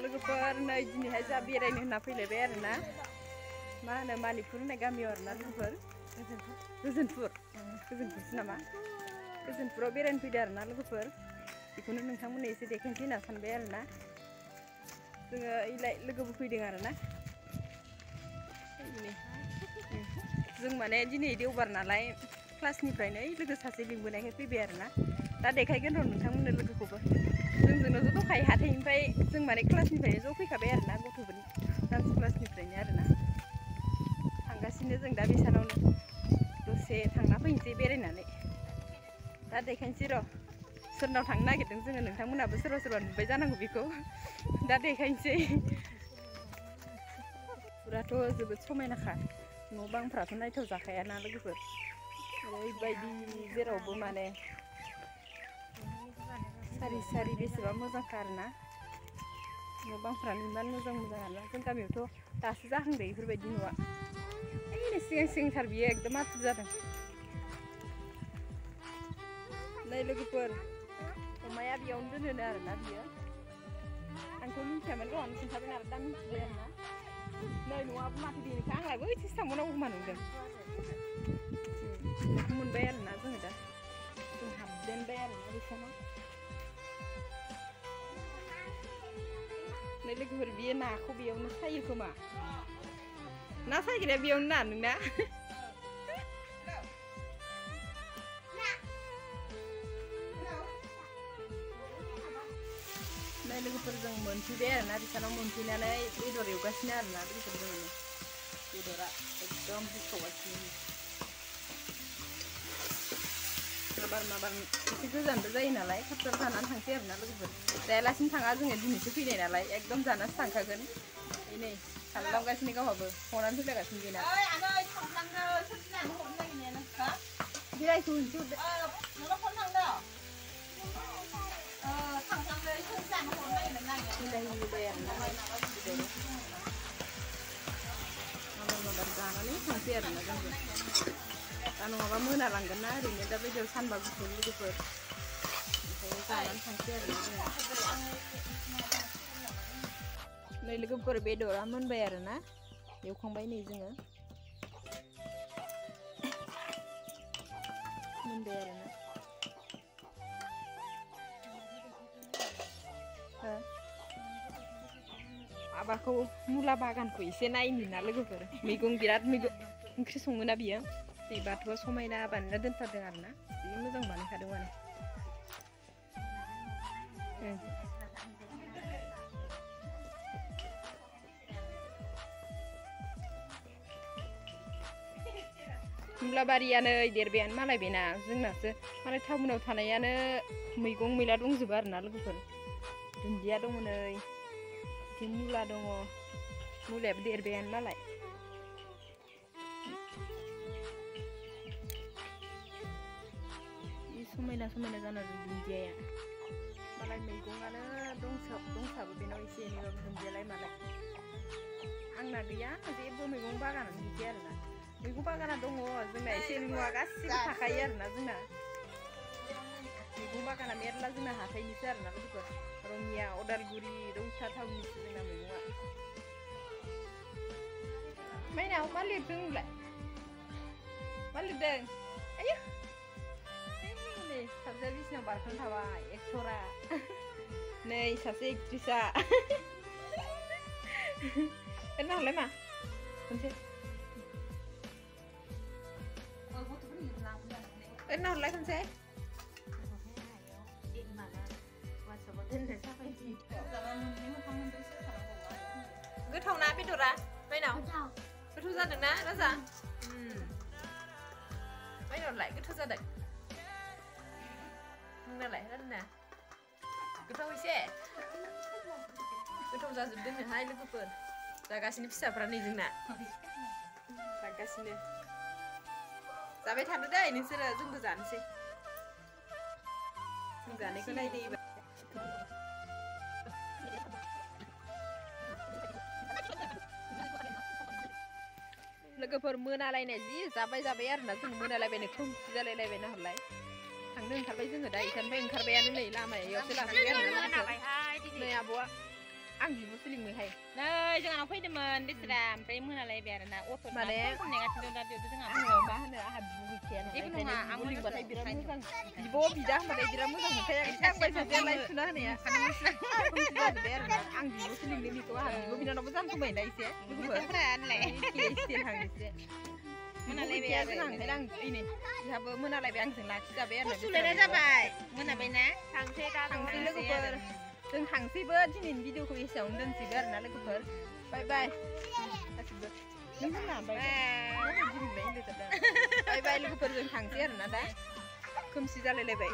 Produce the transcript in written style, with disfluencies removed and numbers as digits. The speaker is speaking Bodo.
लोगोफोर नै दिनैहाय जा बेरायनो होनना फैलायबाय आरोना मा होनो मालिकपुर होननाय गामियाव आरोना लोगोफोर गोजोनपुरसो नामा गोजोनपुराव बेरायनो फैदो आरोना लोगोफोर बेखौनो नोंथांमोननो एसे देखायनोसै होनना सानबाय आरोना जोङो इलाय लोगोबो फैदों आरोना जों माने दिनै देवबार नालाय क्लासनिफ्रायनो लोगो सासे लिंबोनायखाय फैबाय आरोना दा देखायगोन र' नोंथांमोननो लोगोखौबो जोंजोंनो ज' दंखायो हाथाइनिफ्राय जों माने क्लासनिफ्रायनो ज' फैखाबाय आरोना गथ'फोरनि डान्स क्लासनिफ्रायनो आरोना थांगासिनो जों दा बेसानावनो दसे थांना फैनोसै बेरायनानै दा देखायनोसै र' सोरनाव थांनो नागिरदों जोङो नोंथांमोनाबो सोरबा सोरबा नुबाय जानांगौ बेखौ दा देखायनोसै पुराथ' जोबोद समायनाखा न' बांफ्राथ' नायथाव जाखायाना लोगोफोर ओरैबायदि जेरावबो माने सारि सारि बेसेबा मोजांखा आरोना न' बांफ्रानो इमान मोजां मोजां आरोना जों गामियावथ' दासो जाहांदो बेफोरबायदि न'आ ओइनो सिगां सिगांथार बियो एकदम आथुर जादों नै लोगोफोर अमाया बेयावनो दोनोनो आरोना बियो आंथ' मिथियामोन गावहानो खिन्थादों आरो दा मिथिबाय आरोना नै न'आबो माथो बेनोखा आंलाबो ओइथिंसो थांबावनांगौ खोमा नंदों बेखौ मोनबाय आरोना जोङो दा जों हाबजेनबाय आरोना बेसानाव नै लोगोफोर बियो नाखौ बेयावनो सायो खोमा ना सायग्राया बेयावनो ना नोंना नै लोगोफोर जों मोनफैबाय आरोना बेसानाव मोनफैनानै बेदर एवगासिनो आरोना लोगोफोर जोङो बेदरा एकदम बुखावगासिनो माबार एसे गोजानबो जायो नालाय थाब थाब जानानै थांसै आरोना लोगोफोर जायालासिनो थाङा जोङो दिनैसो फैनाय नालाय एकदम जानासो थांखागोन नै खालामगासिनो गावहाबो हनानै फैलागासिनो बेना बिलाइखौ होनसै बिलाइ आरोना माबार जानानै थांसै आरोना जोंबो दा नङाबा मोनालांगोन ना ओरैनो दा बायदियाव सानबा गुफुर लोगोफोर ओमफ्राय जानानै थांसै आरोना जोङो नै लोगोफोर बेदरा मोनबाय आरोना एवखांबाय नै जोङो मोनबाय आरोना माबाखौ मुला बागानखौ एसे नायनो ना लोगोफोर मैगं बिराद ओंख्रि सङोना बियो नै बाथौआ समायना बानायना दोनथारदों आरोना जि मोजां बानायखादों माने मुला बारिया नै देरबायानो मालाय बेना जोंनासो मालाय टाउनाव थानायानो मैगं मैला दंजोबो आरोना लोगोफोर दुन्दिया दङ नै बिथिं मुला दङ मुलायाबो देरबायानो मालाय समायना समायना जाना दं दुन्दियाया मालाय मैगङानो दंसाबो बेनाव एसे एनैबाबो दुन्दियालाय मालाय आंना गैया जेबो मैगं बागानानो गैया आरोना मैगं बागाना दङ जोंना एसे एनैआ गासिबो थाखायो आरोना जोंना मैगं बागाना मेरला जोंना हाथाइनिसो आरोना लोगोफोर रङिया उदालगुरि रौता टाउननिसो जोंना मैगङा माइनाव मा लिरदों नोंलाय मा लिरदों आयौ नै साबजा बिसिनाव बारखां थाबाय एक्टरा नै सासे एक्ट्रिसा एरना हरलाय मा खनसे एरना हरलाय खनसे गोथाव ना बेदरा माइनाव गोथाव जादों ना राजा माइनावलाय गोथाव जादों नोंनालाय राजा गोथाव एसे गोथाव जाजोबदोंनोहाय लोगोफोर जागासिनो फिसाफ्रा नै जोंना जागासिनो जाबाय थादो दै नोंसोरो जोंबो जानोसै जों जानायखौ नायदो एबार लोगोफोर मोनालायनाय जि जाबाय आरोना जों मोनालायबायनो खोमसि जालायलायबायना हरलाय थांनो ओंखारबाय जोङो दा इसानिफ्राय ओंखारबायानो नै लामायावसो लाफैबाय आरोना नै आब'आ आं बिब'सो लिंबायहाय नै जोंहानाव फैदोंमोन बेसरा ओमफ्राय मोनालायबाय आरोना अट' माने नेगासिनो दं दा बेयावथ' जोंहा आङो मा होनो आंहा बिब' गैखाया जेबो नङा आं लिंबाथाय बिराद मोजां बिब' बिदा होनबाथाय बिराद मोजां मोनखायो आं थांबाय सासेया लाइफ सुना होनाया जाजोब्बाय आरोना आं बिब'सो लिंदों बेखौ आंहा बिब' बिनानावबो जानखोमायोना एसे लोगोफोरालाय एसे थांनोसै मोनालायबाय जोंहा ओंखायनो आं ओइनै जोंहाबो मोनालायबाय आंजों लाखिजाबाय आरो सुलायनाय जाबाय मोनाबायना थांसै लोगोफोर जों थांसैबो दिनैनि भिडिअखौ एसेयावनो दोनसैबो आरोना लोगोफोर बाय बाय गासिबो नों होनना बाय बाय बाय लोगोफोर जों थांसै आरोना दा खोमसि जालायलायबाय